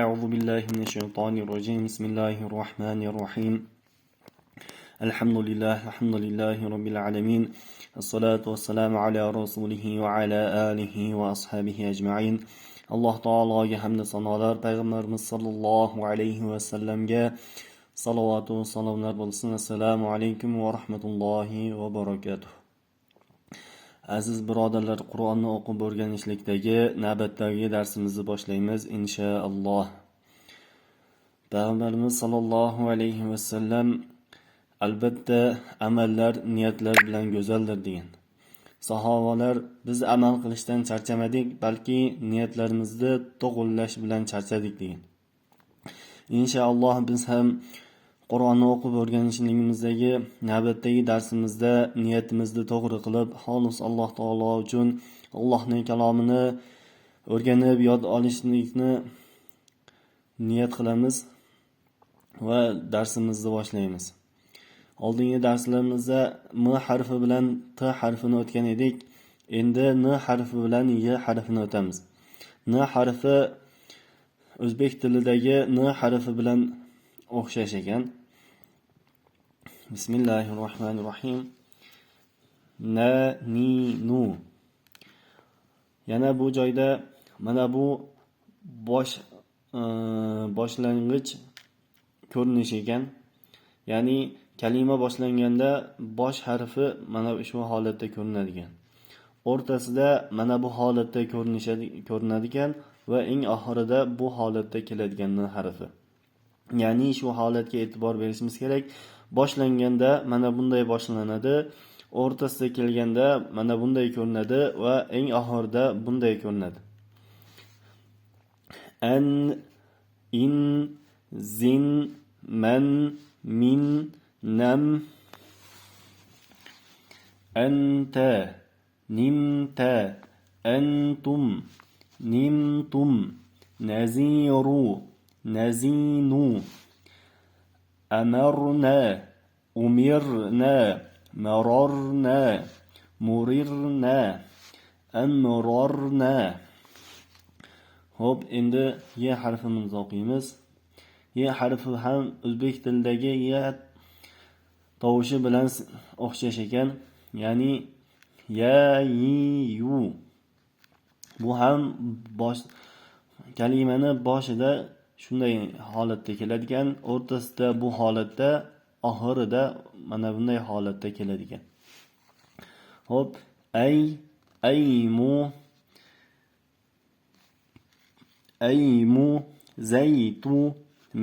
أعوذ بالله من الشيطان الرجيم بسم الله الرحمن الرحيم الحمد لله رب العالمين الصلاة والسلام على رسوله وعلى آله وأصحابه أجمعين الله تعالى حمد sanolar payg'ambarimiz sollallohu alayhi vasallamga salovatu va salomlar bo'lsin. Assalomu alaykum va rahmatullohi va barakatuh. Aziz birodarlar, Qur'onni o'qib o'rganishlikdagi navbatdagi darsimizni boshlaymiz inshaalloh. Payg'ambarimiz sollallohu alayhi vasallam albatta amallar niyatlar bilan go'zaldir degan. Sahobalar biz amal qilishdan charchamadik, balki niyatlarimizni to'g'rilash bilan charchadik degan. Inshaalloh biz ham Qur'onni o'qib o'rganishimizdagi navbatdagi darsimizda niyatimizni to'g'ri qilib, xolis Alloh taolo uchun Allohning kalomini o'rganib yod olishlikni niyat qilamiz va darsimizni boshlaymiz. Oldingi darslarimizda m harfi bilan t harfini o'tgan edik. Endi n harfi bilan y harfini o'tamiz. N harfi o'zbek tilidagi n harfi bilan o'xshash ekan. Bismillahirrohmanirrohim. Na, ni, nu. Yana bu joyda mana bu boshlang'ich ko'rinish ekan. Ya'ni kalima boshlanganda bosh harfi mana shu holatda ko'rinadigan. O'rtasida mana bu holatda ko'rinadigan va eng oxirida bu holatda keladigan harfi. Ya'ni shu holatga e'tibor berishimiz kerak. Boshlanganda mana bunday boshlanadi, o'rtasida kelganda mana bunday ko'rinadi va eng oxirida bunday ko'rinadi. An, in, zin, man, min, nam, anta, nimta, antum, nimtum, naziru, nazinu, amarna, umirna, mararna, murirna, amrarna. Hop, endi y harfimizni o'qiymiz. Y harfi ham o'zbek tilidagi y tovushi bilan o'xshash ekan. Ya'ni ya, yi, yu. Bu ham kalimani boshida shunday holatda keladigan, o'rtasida bu holatda, oxirida mana bunday holatda keladigan. Hop, ay, aymu, aymu, zaytu,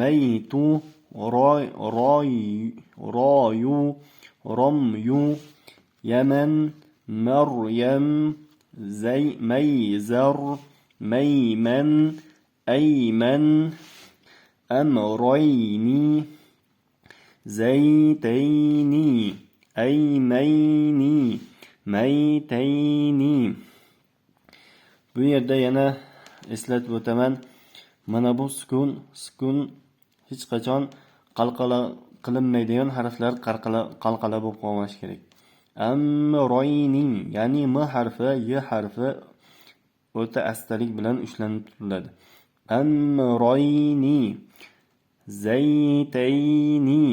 maytu, rayu, ramyu, yaman, maryam, mayzar, mayman, ayman, amrayni, zaytayni, aymayni, maytayni. Bu yerda yana eslatib o'taman. Mana bu sukun hech qachon qalqala qilinmaydigan harflar qalqala bo'lib qolmashi kerak. Amrayning, ya'ni m harfi, y harfi o'ta astalik bilan ushlanib turiladi. Amrayni, zaytayni,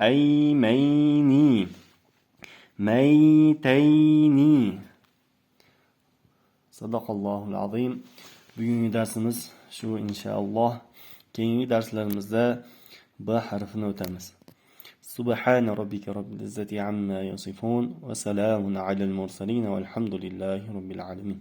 aymayni, maytayni. Sadaqallohul azim. Bugungi darsimiz shu inshaalloh. Keyingi darslarimizda b harfini o'tamiz. Subhana robbika robbil izzati amma yasifun va salamun alal mursalin valhamdulillahi robbil alamin.